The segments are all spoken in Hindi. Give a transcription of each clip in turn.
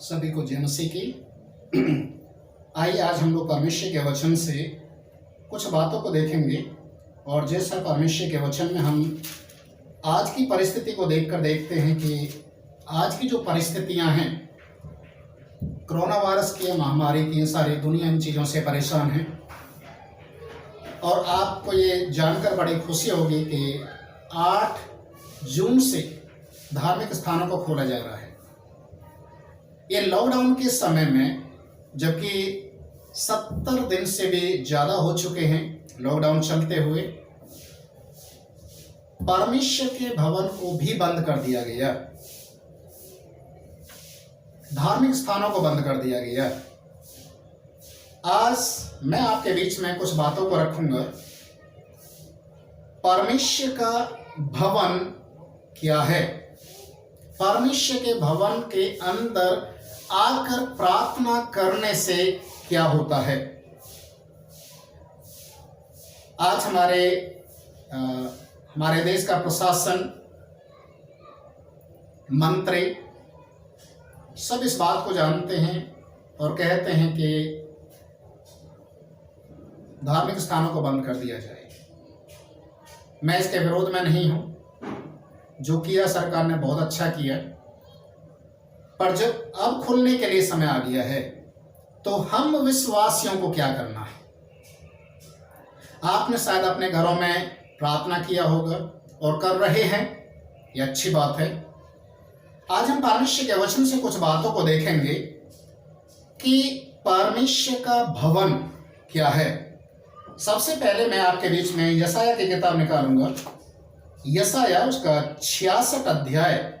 सभी को जय मसीह की। आइए आज हम लोग परमेश्वर के वचन से कुछ बातों को देखेंगे और जैसा परमेश्वर के वचन में हम आज की परिस्थिति को देखकर देखते हैं कि आज की जो परिस्थितियां हैं, कोरोना वायरस की महामारी की, सारी दुनिया इन चीज़ों से परेशान है। और आपको ये जानकर बड़ी खुशी होगी कि 8 जून से धार्मिक स्थानों को खोला जा रहा है। ये लॉकडाउन के समय में, जबकि 70 दिन से भी ज़्यादा हो चुके हैं लॉकडाउन चलते हुए, परमेश्वर के भवन को भी बंद कर दिया गया, धार्मिक स्थानों को बंद कर दिया गया। आज मैं आपके बीच में कुछ बातों को रखूंगा। परमेश्वर का भवन क्या है? परमेश्वर के भवन के अंदर आकर प्रार्थना करने से क्या होता है? आज हमारे देश का प्रशासन, मंत्री सब इस बात को जानते हैं और कहते हैं कि धार्मिक स्थानों को बंद कर दिया जाए। मैं इसके विरोध में नहीं हूं। जो किया सरकार ने बहुत अच्छा किया, पर जब अब खुलने के लिए समय आ गया है तो हम विश्वासियों को क्या करना है? आपने शायद अपने घरों में प्रार्थना किया होगा और कर रहे हैं, ये अच्छी बात है। आज हम परमेश्वर के वचन से कुछ बातों को देखेंगे कि परमेश्वर का भवन क्या है। सबसे पहले मैं आपके बीच में यशायाह की किताब निकालूंगा। यशायाह उसका 66 अध्याय,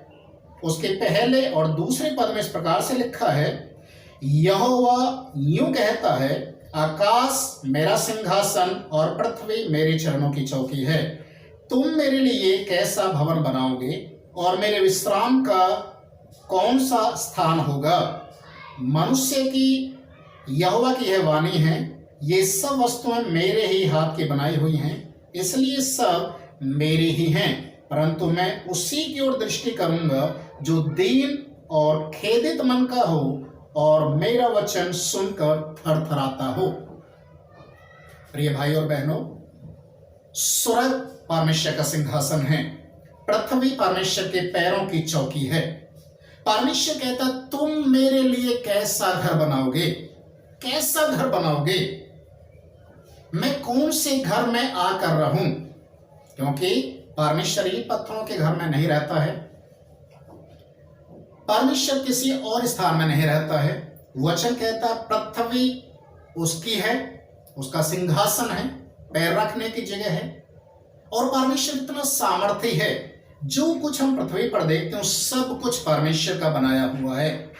उसके पहले और दूसरे पद में इस प्रकार से लिखा है, यहोवा यूं कहता है, आकाश मेरा सिंहासन और पृथ्वी मेरे चरणों की चौकी है। तुम मेरे लिए कैसा भवन बनाओगे और मेरे विश्राम का कौन सा स्थान होगा? मनुष्य की यहोवा की यह वाणी है, ये सब वस्तुएं मेरे ही हाथ की बनाई हुई हैं, इसलिए सब मेरे ही हैं, परंतु मैं उसी की ओर दृष्टि करूंगा जो दीन और खेदित मन का हो और मेरा वचन सुनकर थरथराता हो। प्रिय भाई और बहनों, स्वर्ग परमेश्वर का सिंहासन है, पृथ्वी परमेश्वर के पैरों की चौकी है। परमेश्वर कहता, तुम मेरे लिए कैसा घर बनाओगे? कैसा घर बनाओगे? मैं कौन से घर में आकर रहूं? क्योंकि परमेश्वर ईंट पत्थरों के घर में नहीं रहता है, परमेश्वर किसी और स्थान में नहीं रहता है। वचन कहता, पृथ्वी उसकी है, उसका सिंहासन है, पैर रखने की जगह है। और परमेश्वर इतना सामर्थ्य है, जो कुछ हम पृथ्वी पर देखते हैं सब कुछ परमेश्वर का बनाया हुआ है।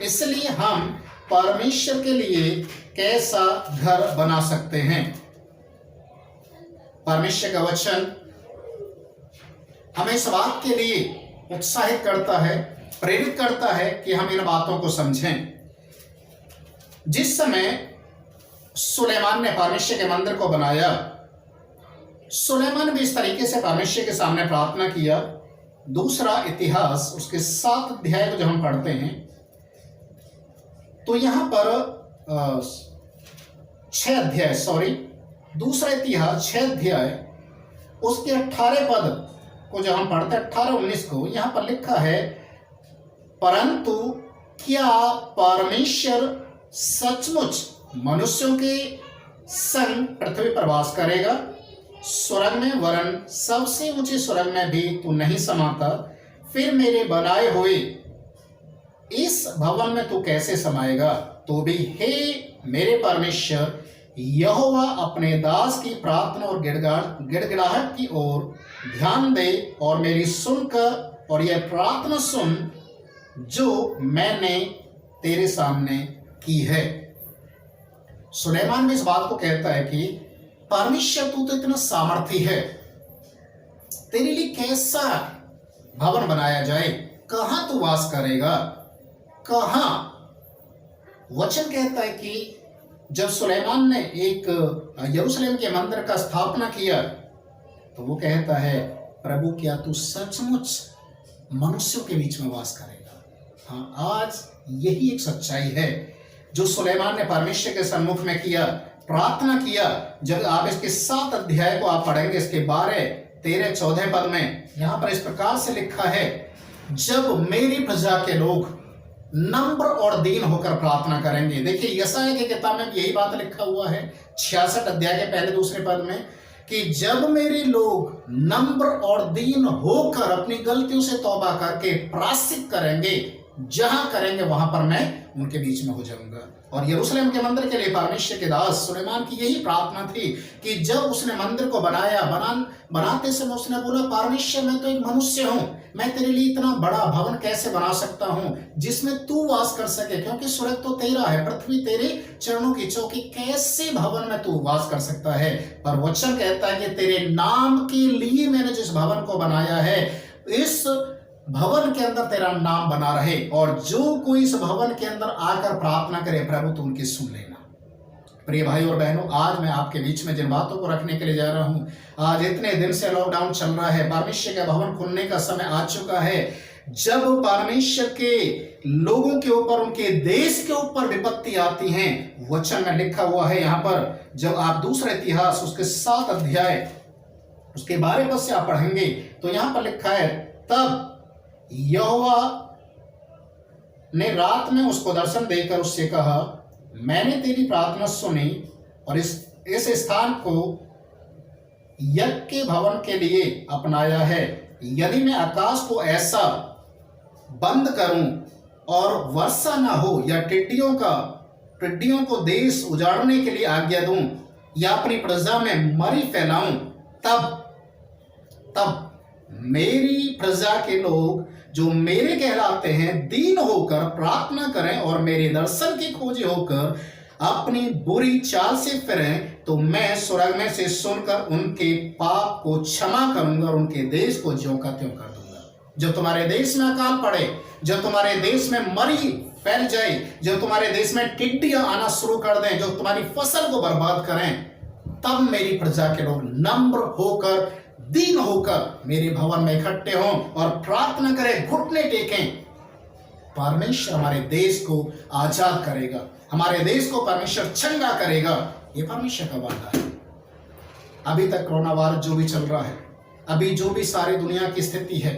इसलिए हम परमेश्वर के लिए कैसा घर बना सकते हैं? परमेश्वर का वचन हमें इस बात के लिए उत्साहित करता है, प्रेरित करता है कि हम इन बातों को समझें। जिस समय सुलेमान ने परमेश्वर के मंदिर को बनाया, सुलेमान भी इस तरीके से परमेश्वर के सामने प्रार्थना किया। दूसरा इतिहास उसके 7 अध्याय को जब हम पढ़ते हैं तो यहां पर 6 अध्याय, दूसरा इतिहास 6 अध्याय उसके 18 पद को जब हम पढ़ते हैं, 18-19 को, यहां पर लिखा है, परंतु क्या परमेश्वर सचमुच मनुष्यों के संग पृथ्वी पर वास करेगा? स्वर्ग में, वरन सबसे ऊंचे स्वर्ग में भी तू नहीं समाता। फिर मेरे बनाए हुए इस भवन में तू कैसे समाएगा? तो भी हे मेरे परमेश्वर यहोवा, अपने दास की प्रार्थना और गिड़गिड़ाहट की ओर ध्यान दे और मेरी सुनकर और यह प्रार्थना सुन जो मैंने तेरे सामने की है। सुलेमान भी इस बात को कहता है कि परमेश्वर तू तो इतना सामर्थी है, तेरे लिए कैसा भवन बनाया जाए? कहां तू वास करेगा? कहां? वचन कहता है कि जब सुलेमान ने एक यरूशलेम के मंदिर का स्थापना किया तो वो कहता है, प्रभु क्या तू सचमुच मनुष्यों के बीच में वास करेगा? हाँ, आज यही एक सच्चाई है जो सुलेमान ने परमेश्वर के सम्मुख में किया, प्रार्थना किया। जब आप इसके 7 अध्याय को आप पढ़ेंगे, इसके 12, 13, 14 पद में यहां पर इस प्रकार से लिखा है, जब मेरी प्रजा के लोग नम्र और दीन होकर प्रार्थना करेंगे। देखिए यशायाह की किताब में यही बात लिखा हुआ है 66 अध्याय के पहले दूसरे पद में कि जब मेरे लोग नम्र और दीन होकर अपनी गलतियों से तौबा करके प्रायश्चित करेंगे, जहां करेंगे वहां पर मैं उनके बीच में हो जाऊंगा। और यरूशलेम के मंदिर के लिए परमेश्वर के दास सुलेमान की यही प्रार्थना थी कि जब उसने मंदिर को बनाते समय उसने बोला, परमेश्वर मैं तो एक मनुष्य हूं, मैं तेरे लिए इतना बड़ा भवन कैसे बना सकता हूं जिसमें तू वास कर सके, क्योंकि स्वर्ग तो तेरा है, पृथ्वी तेरे चरणों की चौकी, कैसे भवन में तू वास कर सकता है। पर वचन कहता है कि तेरे नाम के लिए मैंने जिस भवन को बनाया है, इस भवन के अंदर तेरा नाम बना रहे, और जो कोई इस भवन के अंदर आकर प्रार्थना करे प्रभु तो उनकी सुन लेना। प्रिय भाई और बहनों, आज मैं आपके बीच में जिन बातों को रखने के लिए जा रहा हूं, आज इतने दिन से लॉकडाउन चल रहा है, परमेश्वर का भवन खुलने का समय आ चुका है। जब परमेश्वर के लोगों के ऊपर, उनके देश के ऊपर विपत्ति आती है, वचन में लिखा हुआ है यहां पर, जब आप दूसरा इतिहास उसके 7 अध्याय उसके 12 पद से आप पढ़ेंगे तो यहां पर लिखा है, तब यहोवा ने रात में उसको दर्शन देकर उससे कहा, मैंने तेरी प्रार्थना सुनी और इस स्थान को यज्ञ के भवन के लिए अपनाया है। यदि मैं आकाश को ऐसा बंद करूं और वर्षा ना हो, या टिड्डियों को देश उजाड़ने के लिए आज्ञा दूं, या अपनी प्रजा में मरी फैलाऊं, तब मेरी प्रजा के लोग जो मेरे कहलाते हैं दीन होकर प्रार्थना करें और मेरे दर्शन की खोजी होकर अपनी बुरी चाल से फिरें, तो मैं स्वर्ग में से सुनकर उनके पाप को क्षमा करूंगा और उनके देश को ज्यों का त्यों कर दूंगा। जब तुम्हारे देश में अकाल पड़े, जब तुम्हारे देश में मरी फैल जाए, जब तुम्हारे देश में टिड्डियां आना शुरू कर दें, जो तुम्हारी फसल को बर्बाद करें, तब मेरी प्रजा के लोग नम्र होकर, दीन होकर मेरे भवन में इकट्ठे हों और प्रार्थना करें, घुटने टेकें, परमेश्वर हमारे देश को आजाद करेगा, हमारे देश को परमेश्वर चंगा करेगा। ये परमेश्वर का वादा है। अभी तक कोरोना वायरस जो भी चल रहा है, अभी जो भी सारी दुनिया की स्थिति है,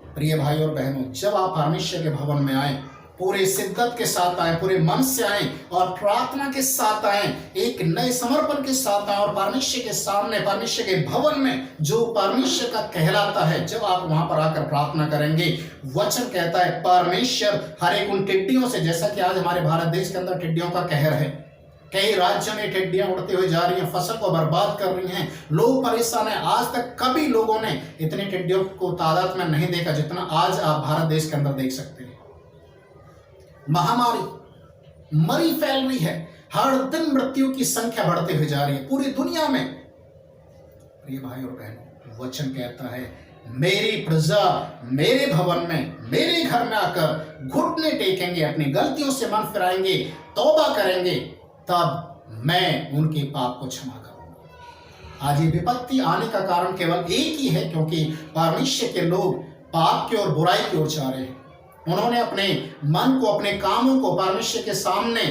प्रिय भाई और बहनों, जब आप परमेश्वर के भवन में आए, पूरे शिद्दत के साथ आए, पूरे मन से आए और प्रार्थना के साथ आए, एक नए समर्पण के साथ आए और परमेश्वर के सामने, परमेश्वर के भवन में जो परमेश्वर का कहलाता है, जब आप वहां पर आकर प्रार्थना करेंगे, वचन कहता है परमेश्वर हर एक उन टिड्डियों से, जैसा कि आज हमारे भारत देश के अंदर टिड्डियों का कहर है, कई राज्यों में टिड्डियां उड़ती हुई जा रही हैं, फसल को बर्बाद कर रही हैं, लोग परेशान हैं। आज तक कभी लोगों ने इतनी टिड्डियों को तादाद में नहीं देखा जितना आज आप भारत देश के अंदर देख सकते हैं। महामारी, मरी फैल रही है, हर दिन मृत्यु की संख्या बढ़ती हुई जा रही है पूरी दुनिया में। प्रिय भाई और बहनों, वचन कहता है मेरी प्रजा मेरे भवन में, मेरे घर में आकर घुटने टेकेंगे, अपनी गलतियों से मन फिराएंगे, तौबा करेंगे, तब मैं उनके पाप को क्षमा करूंगा। आज ये विपत्ति आने का कारण केवल एक ही है, क्योंकि परमेश्वर के लोग पाप की ओर, बुराई की ओर जा रहे हैं। उन्होंने अपने मन को, अपने कामों को परमेश्वर के सामने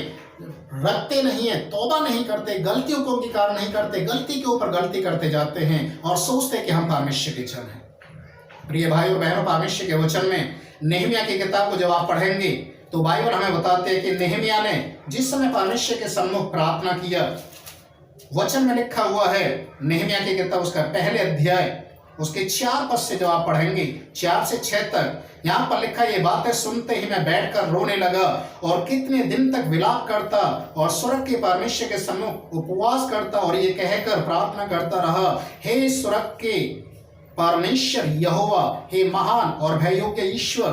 रखते नहीं है, तौबा नहीं करते, गलतियों को अंगीकार नहीं करते, गलती के ऊपर गलती करते जाते हैं और सोचते हैं कि हम परमेश्वर के जन हैं। प्रिय भाई और बहनों, परमेश्वर के वचन में नेहमिया की किताब को जब आप पढ़ेंगे तो बाइबल हमें बताते हैं कि नेहमिया ने जिस समय परमेश्वर के सम्मुख प्रार्थना किया, वचन में लिखा हुआ है, नेहमिया की किताब उसका पहले अध्याय उसके 4 पद से जब आप पढ़ेंगे, 4 से 6 तक, यहां पर लिखा, ये बातें सुनते ही मैं बैठकर रोने लगा और कितने दिन तक विलाप करता और स्वर्ग के परमेश्वर के सम्मुख उपवास करता और ये कहकर प्रार्थना करता रहा, हे स्वर्ग के परमेश्वर यहोवा, हे महान और भययोग्य ईश्वर,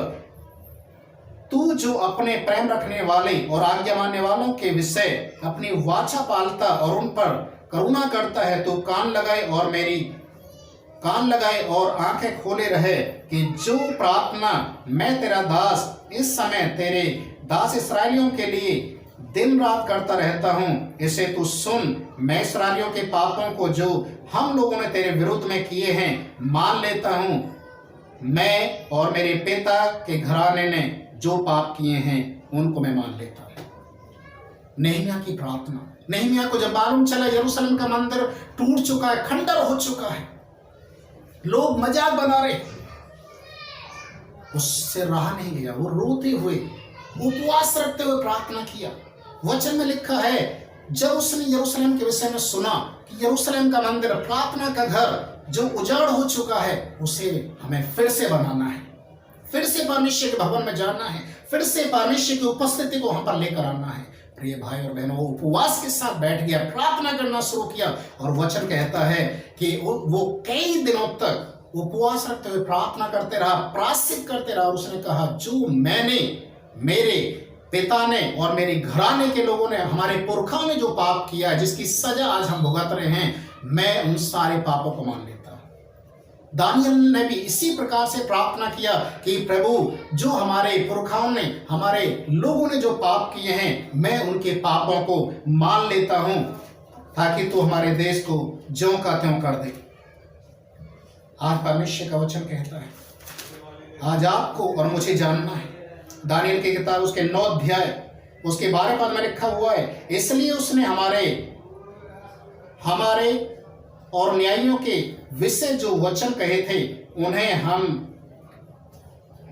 तू जो अपने प्रेम रखने वाले और आज्ञा मानने वालों के विषय अपनी वाचा पालता और उन पर करुणा करता है, तो कान लगाए और आंखें खोले रहे कि जो प्रार्थना मैं तेरा दास इस समय तेरे दास इस्राएलियों के लिए दिन रात करता रहता हूँ, इसे तू सुन। मैं इस्राएलियों के पापों को जो हम लोगों ने तेरे विरुद्ध में किए हैं मान लेता हूँ, मैं और मेरे पिता के घराने ने जो पाप किए हैं उनको मैं मान लेता हूं। नहम्याह की प्रार्थना। नहम्याह को जब मालूम चला यरूशलेम का मंदिर टूट चुका है, खंडर हो चुका है, लोग मजाक बना रहे, उससे रहा नहीं गया। वो रोते हुए, उपवास रखते हुए प्रार्थना किया। वचन में लिखा है, जब उसने यरूशलेम के विषय में सुना कि यरूशलेम का मंदिर, प्रार्थना का घर जो उजाड़ हो चुका है, उसे हमें फिर से बनाना है, फिर से परमेश्वर के भवन में जाना है, फिर से परमेश्वर की उपस्थिति को वहां पर लेकर आना है। प्रिय भाई और बहनों, उपवास के साथ बैठ गया, प्रार्थना करना शुरू किया, और वचन कहता है कि वो कई दिनों तक उपवास रखते हुए प्रार्थना करते रहा, प्रायश्चित करते रहा। और उसने कहा, जो मैंने, मेरे पिता ने और मेरे घराने के लोगों ने, हमारे पुरखा ने जो पाप किया, जिसकी सजा आज हम भुगत रहे हैं, मैं उन सारे पापों को मान लेता हूं। दानियल ने भी इसी प्रकार से प्रार्थना किया कि प्रभु, जो हमारे पुरखाओं ने, हमारे लोगों ने जो पाप किए हैं, मैं उनके पापों को मान लेता हूं, ताकि तू हमारे देश को ज्यों का त्यों कर दे। आज परमेश्वर का वचन कहता है, आज आपको और मुझे जानना है। दानियल की किताब उसके 9 अध्याय उसके 12 पद में लिखा हुआ है, इसलिए उसने हमारे और न्यायियों के विषय जो वचन कहे थे, उन्हें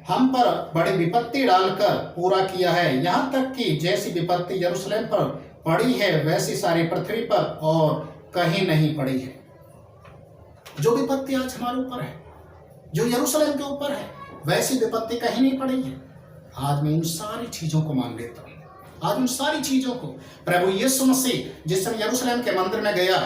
हम पर बड़ी विपत्ति डालकर पूरा किया है, यहां तक कि जैसी विपत्ति यरूशलेम पर पड़ी है, वैसी सारी पृथ्वी पर और कहीं नहीं पड़ी है। जो विपत्ति आज हमारे ऊपर है, जो यरूशलेम के ऊपर है, वैसी विपत्ति कहीं नहीं पड़ी है। आज मैं उन सारी चीजों को मान लेता हूं, आज उन सारी चीजों को। प्रभु यीशु मसीह जिस समय यरूशलेम के मंदिर में गया,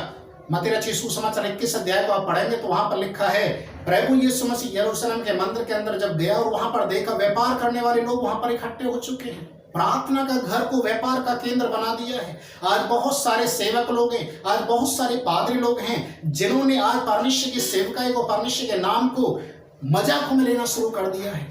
मत्ती रचित सुसमाचार 21 अध्याय को आप पढ़ेंगे तो वहां पर लिखा है, प्रभु यीशु मसीह यरूशलेम के मंदिर के अंदर जब गया और वहां पर देखा, व्यापार करने वाले लोग वहां पर इकट्ठे हो चुके हैं, प्रार्थना का घर को व्यापार का केंद्र बना दिया है। आज बहुत सारे सेवक लोग हैं, आज बहुत सारे पादरी लोग हैं, जिन्होंने आज परमेश्वर की सेवकाई को, परमेश्वर के नाम को मजाक में लेना शुरू कर दिया है।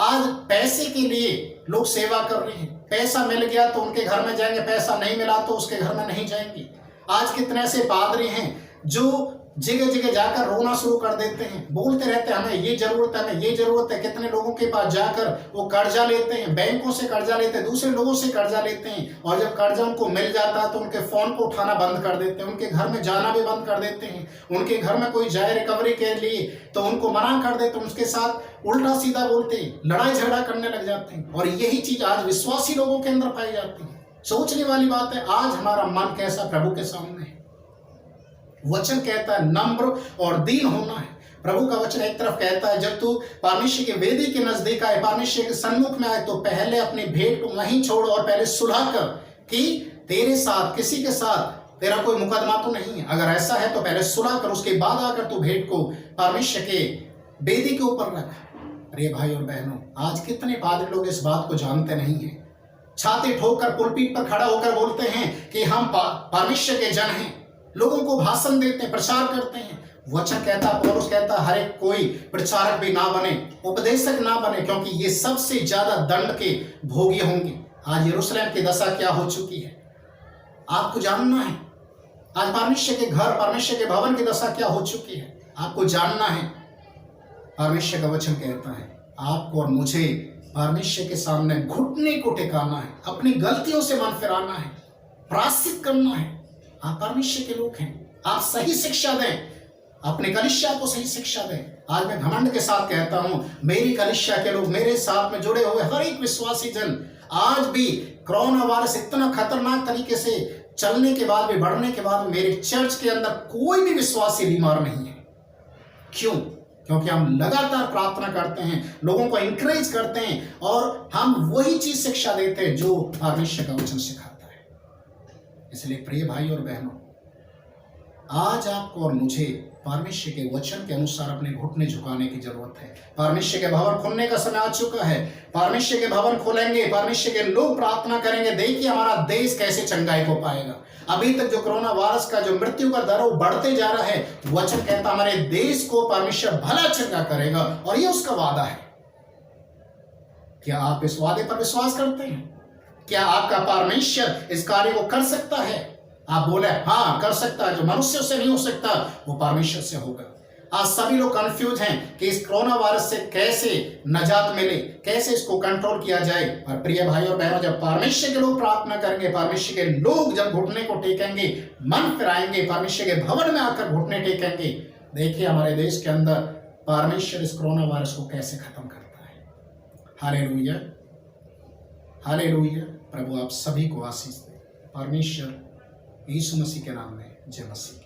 आज पैसे के लिए लोग सेवा कर रहे हैं, पैसा मिल गया तो उनके घर में जाएंगे, पैसा नहीं मिला तो उसके घर में नहीं जाएंगे। आज कितने ऐसे पादरी हैं जो जगह जगह जाकर रोना शुरू कर देते हैं, बोलते रहते हैं हमें ये जरूरत है, हमें ये जरूरत है। कितने लोगों के पास जाकर वो कर्जा लेते हैं, बैंकों से कर्जा लेते हैं, दूसरे लोगों से कर्जा लेते हैं, और जब कर्जा उनको मिल जाता है तो उनके फोन को उठाना बंद कर देते हैं, उनके घर में जाना भी बंद कर देते हैं। उनके घर में कोई जाए रिकवरी के लिए तो उनको मना कर देते हैं, उसके साथ उल्टा सीधा बोलते हैं, लड़ाई झगड़ा करने लग जाते हैं। और यही चीज आज विश्वासी लोगों के अंदर पाई जाती है। सोचने वाली बात है, आज हमारा मन कैसा प्रभु के सामने है। वचन कहता है नम्र और दीन होना है। प्रभु का वचन एक तरफ कहता है, जब तू परमेश्वर की वेदी के नजदीक आए, परमेश्वर के सन्मुख में आए, तो पहले अपनी भेंट को वहीं छोड़ और पहले सुलह कर कि तेरे साथ, किसी के साथ तेरा कोई मुकदमा तो नहीं है। अगर ऐसा है तो पहले सुलह कर, उसके बाद आकर तू भेंट को परमेश्वर के वेदी के ऊपर रख। अरे भाई और बहनों, आज कितने पादरी लोग इस बात को जानते नहीं है, छाती ठोककर पुलपीट पर खड़ा होकर बोलते हैं कि हम परमेश्वर के जन हैं, लोगों को भाषण देते हैं, प्रचार करते हैं। वचन कहता, पौलुस कहता, हर एक कोई प्रचारक भी ना बने, उपदेशक ना बने, क्योंकि ये सबसे ज्यादा दंड के भोगी होंगे। आज यरूशलेम की दशा क्या हो चुकी है आपको जानना है। आज परमेश्वर के घर, परमेश्वर के भवन की दशा क्या हो चुकी है आपको जानना है। परमेश्वर का वचन कहता है, आपको और मुझे परमेश्वर के सामने घुटने को टिकाना है, अपनी गलतियों से मन फिराना है, प्रायश्चित करना है। आप परमेश्वर के लोग हैं, आप सही शिक्षा दें, अपने कलीसिया को सही शिक्षा दें। आज मैं घमंड के साथ कहता हूं, मेरी कलीसिया के लोग, मेरे साथ में जुड़े हुए हर एक विश्वासी जन, आज भी कोरोना वायरस इतना खतरनाक तरीके से चलने के बाद भी, बढ़ने के बाद, मेरे चर्च के अंदर कोई भी विश्वासी बीमार नहीं है। क्यों? क्योंकि हम लगातार प्रार्थना करते हैं, लोगों को इंकरेज करते हैं, और हम वही चीज शिक्षा देते हैं जो परमेश्वर का वचन सिखाता है। इसलिए प्रिय भाई और बहनों, आज आपको और मुझे परमेश्वर के वचन के अनुसार अपने घुटने झुकाने की जरूरत है। परमेश्वर के भवन खुलने का समय आ चुका है। परमेश्वर के भवन खुलेंगे, परमेश्वर के लोग प्रार्थना करेंगे। देखिए हमारा देश कैसे चंगाई को पाएगा। अभी तक जो कोरोना वायरस का जो मृत्यु का दर वो बढ़ते जा रहा है, वचन कहता हमारे देश को परमेश्वर भला चंगा करेगा, और ये उसका वादा है। क्या आप इस वादे पर विश्वास करते हैं? क्या आपका परमेश्वर इस कार्य को कर सकता है? आप बोले हाँ कर सकता है। जो मनुष्य से नहीं हो सकता वो परमेश्वर से होगा। आज सभी लोग कंफ्यूज हैं कि इस कोरोना वायरस से कैसे निजात मिले, कैसे इसको कंट्रोल किया जाए। और प्रिय भाई और बहनों, जब परमेश्वर के लोग प्रार्थना करेंगे, परमेश्वर के लोग जब घुटने को टेकेंगे, मन फिराएंगे, परमेश्वर के भवन में आकर घुटने टेकेंगे, देखिए हमारे देश के अंदर परमेश्वर इस कोरोना वायरस को कैसे खत्म करता है। Hallelujah, hallelujah. प्रभु आप सभी को आशीष दे। परमेश्वर यीशु मसीह के नाम में, जय मसीह।